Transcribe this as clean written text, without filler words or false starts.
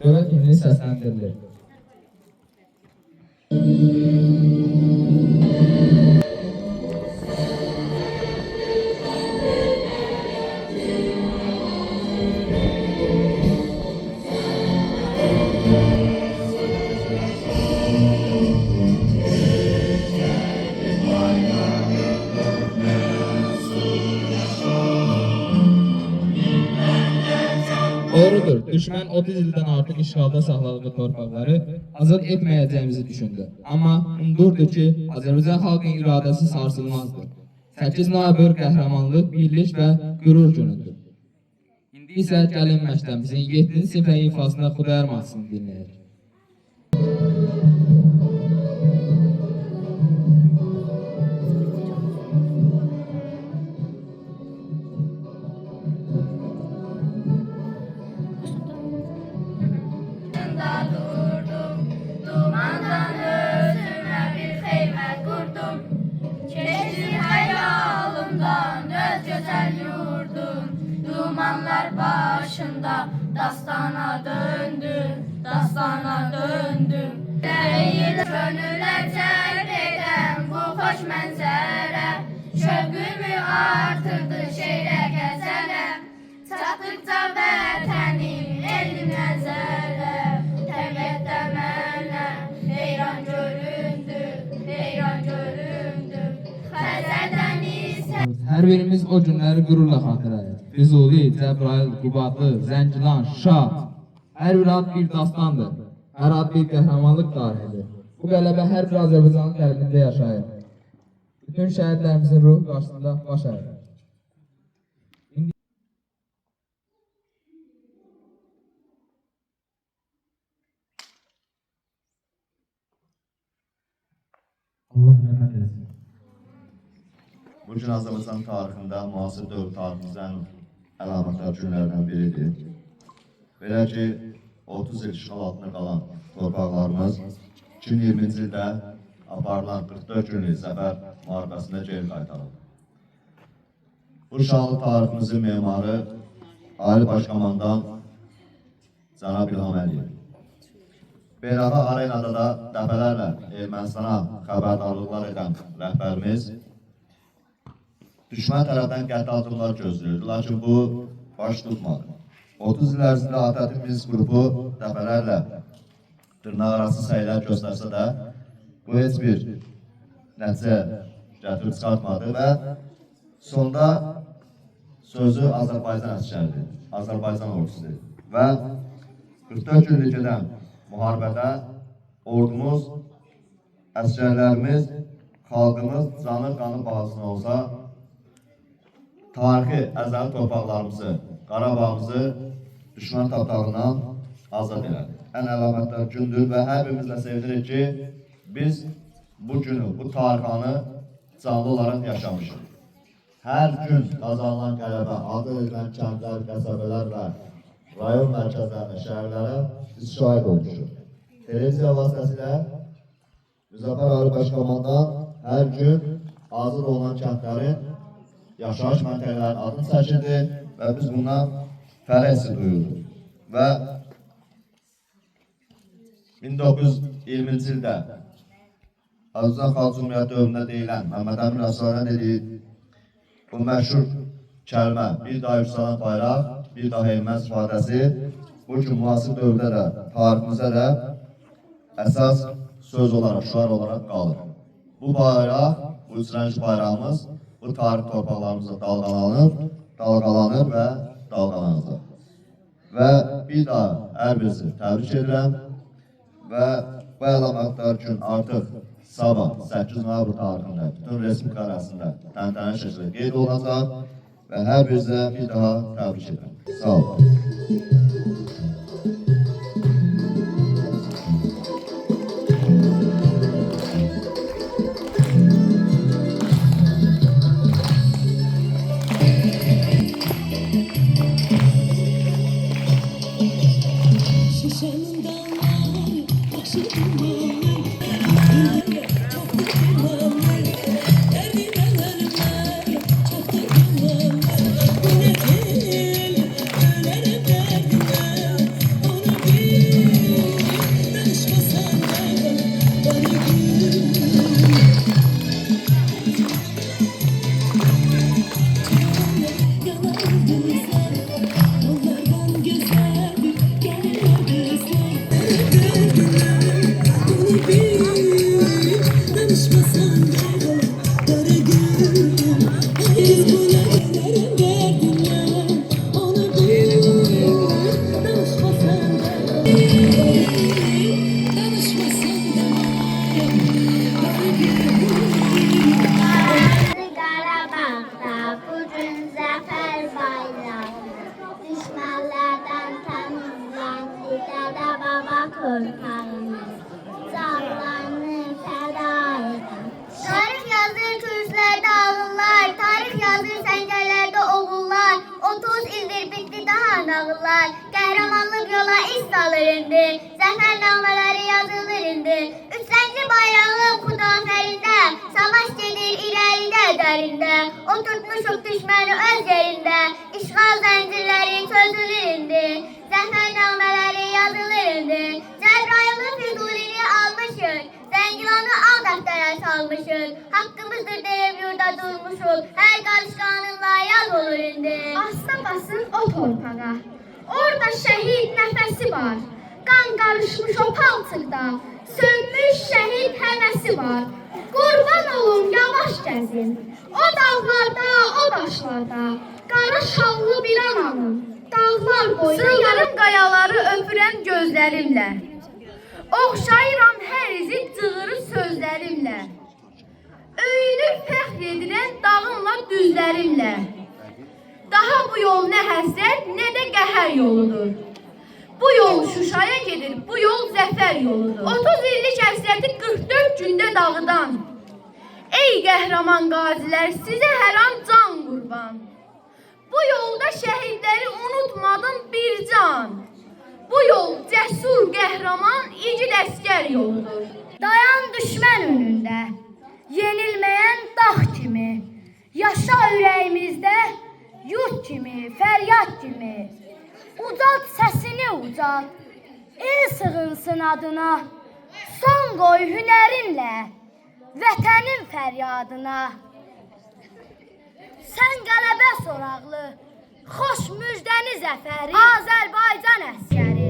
dövlət himni səsləndirilir. Doğrudur, düşmən 30 ildən artıq işğalda saxladığı torpaqları azad etməyəcəyimizi düşündü. Amma unudurdu ki, Azərbaycan xalqının iradəsi sarsılmazdır. 8 noyabr qəhrəmanlıq, birlik və qürur günüdür. İndi isə gəlin məktəbimizin 7-ci sinifə ifasında Xudayar mahnısını dinləyək. Dumanlar başında dastana döndü, dastana döndü. Değil gönüle cəlb edən bu xoş mənzərə, şövqümü artırdı şeirə qəzələ. Çatdıqca vətənim elm nəzərə, təbiətdə mənə heyran göründü, heyran göründü. Xəzərdən isə Hər birimiz o günləri qürurla xatırlayır. Füzuli, Cəbrayıl, Qubadlı, Zəngilan, Şah. Hər bir ad bir dastandır. Hər ad bir qəhrəmanlıq tarixidir. Bu qələbə hər bir Azərbaycanın qəlbində yaşayır. Bütün şəhidlərimizin ruhu qarşısında baş əyir. Allah rəhmət eləsin. Bugün Azərbaycan tarixində müasir dövr tariximizin əlamətdar günlərdən biridir. Belə ki, 30 il işğal altında qalan torpaqlarımız 2020-ci ildə aparılan 44 günlük zəfər müharibəsində geri qaytarıldı. Bu şanlı tariximizin memarı Ali Başkomandan Cənab İlham Əliyev. Beynəlxalq arenada da dəfələrlə Ermənistana xəbərdarlıqlar edən rəhbərimiz düşmən tərəfdən qəti addımlar gözləyirdi, lakin bu baş tutmadı. 30 il ərzində ATƏT qrupu dəfələrlə dırnaqarası səylər göstərsə də, bu heç bir nəticə gətirib çıxartmadı və sonda sözü Azərbaycan əsgəridir, Azərbaycan ordusudur və 44 günlük gedən müharibədə ordumuz, əsgərlərimiz, xalqımız canı qanı bahasına olsa, tarixi əzəli torpaqlarımızı, Qarabağımızı düşmən tapdağından azad elədi. Ən əlamətdar gündür və hər birimizlə sevinirik ki, biz bu günü, bu tarixanı canlı olaraq yaşamışıq. Hər gün qazanılan qələbə, adı edilən kəndlər, qəsəbələr və rayon mərkəzlərinə, şəhərlərə biz şahid olmuşuq. Televiziya vasitəsilə Müzəffər Ali Başkomandan hər gün azad olunan kəndlərin yaşayış məntəqələrin adını çəkirdi və biz bundan fərəhsi duyurduq. Və 1920-ci ildə Azərbaycan Xalq Cümhuriyyəti dövründə deyilən Məhəmməd Əmin Rəsulzadənin dediyi bu məşhur kəlmə bir daha yüksələn bayraq, bir daha eynməz ifadəsi bu gün müasir dövrdə də, tariximizdə də əsas söz olaraq, şüar olaraq qalır. Bu bayraq, bu üçrəngli bayrağımız bu tarix torpaqlarımızda dalğalanır və dalğalanacaq. Və bir daha hər birisi təbrik edirəm və bu əlamətdar gün artıq sabah 8 noyabr tarixində bütün resmi qarasında təntənəli şəkildə qeyd olunacaq və hər birinizə bir daha təbrik edirəm. Sağ olun. nağıllar, qəhrəmanlıq yola iz salır indi, zəfər namələri yazılır indi. Üç bayrağım xudafərində, savaş gedir irəlidə dərində, oturtmuşuq düşməni öz yerində, işğal zəncirləri çözülür indi, zəfər namələri yazılır indi. Cəbrayılı Füzulini almışıq, Zəngilanı al dəftərə salmışıq, haqqımızdır deyib yurda durmuşuq, hər qarış qanunla yaz olur indi. Asla basın o torpağa, orada şəhid nəfəsi var, qan qarışmış o palçıqda, sönmüş şəhid həvəsi var. Qurban olun yavaş gəzin, o dağlarda, o daşlarda, qara şallı bir ananın, dağlar boyda Sığırım qayaları öpürəm gözlərimlə, oxşayıram hər izi cığırı sözlərimlə, öyünüb fəxr edirəm dağımla düzlərimlə. Daha bu yol nə həsrət, nə də qəhər yoludur. Bu yol Şuşaya gedir, bu yol zəfər yoludur. 30 illik həsrəti 44 gündə dağıdan. Ey qəhrəman qazilər, sizə hər an can qurban. Bu yolda şəhidləri unutmadım bir can. Bu yol cəsur, qəhrəman, igid əskər yoludur. dayan düşmən önündə, yenilməyən dağ kimi, yaşa ürəyimizdə yurt kimi, fəryad kimi. Ucalt səsini ucalt, el sığınsın adına, son qoy hünərinlə, vətənin fəryadına. Sən qələbə soraqlı, xoş müjdəni zəfəri, Azərbaycan əsgəri.